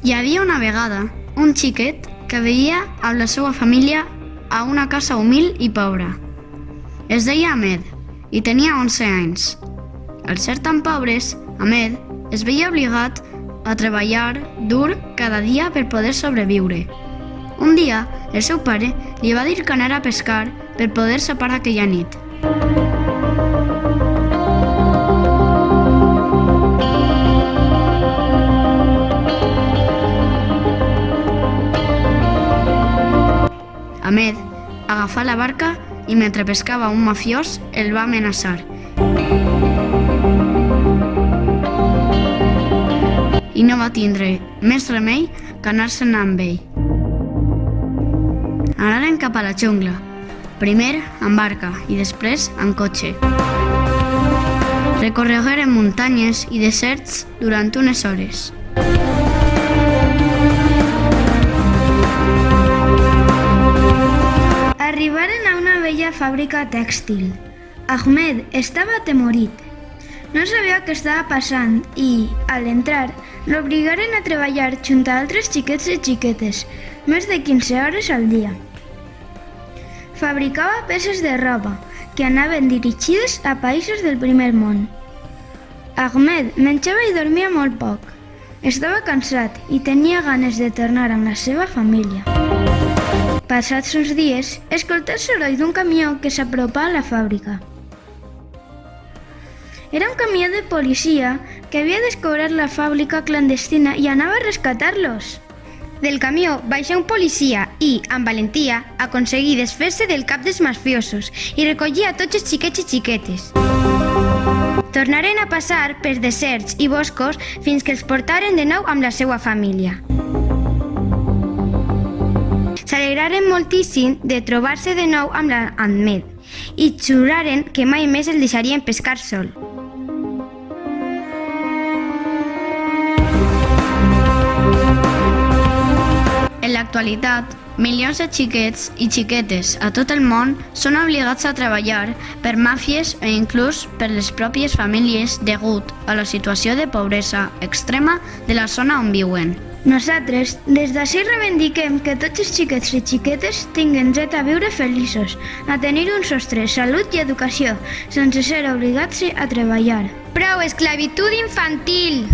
Hi havia una vegada un xiquet que vivia amb la seva família a una casa humil i pobra. Es deia Ahmed i tenia 11 anys. Al ser tan pobres, Ahmed es veia obligat a treballar dur cada dia per poder sobreviure. Un dia, el seu pare li va dir que anara a pescar per poder sopar aquella nit. Ahmed agafà la barca i mentre pescava un mafiós el va amenaçar. I no va tindre més remei que anar-se'n amb ell. Anaren cap a la jungla, primer en barca i després en cotxe. Recorregueren muntanyes i deserts durant unes hores. Arribaren a una vella fàbrica tèxtil. Ahmed estava atemorit. No sabia què estava passant i, al entrar, l'obligaren a treballar junt a altres xiquets i xiquetes, més de 15 hores al dia. Fabricava peces de roba que anaven dirigides a països del primer món. Ahmed menjava i dormia molt poc. Estava cansat i tenia ganes de tornar amb la seva família. Passats uns dies, escoltà el soroll d'un camió que s'apropà a la fàbrica. Era un camió de policia que havia descobert la fàbrica clandestina i anava a rescatar-los. Del camió baixa un policia i, amb valentia, aconseguí desfer-se del cap dels mafiosos i recollir a tots els xiquets i xiquetes. Tornaren a passar per deserts i boscos fins que els portaren de nou amb la seva família. S'alegraren moltíssim de trobar-se de nou amb l'Ahmed i juraren que mai més el deixarien pescar sol. En l'actualitat, milions de xiquets i xiquetes a tot el món són obligats a treballar per màfies o inclús per les pròpies famílies degut a la situació de pobresa extrema de la zona on viuen. Nosaltres, des d'ací reivindiquem que tots els xiquets i xiquetes tinguen dret a viure feliços, a tenir un sostre, salut i educació, sense ser obligats a treballar. Prou esclavitud infantil!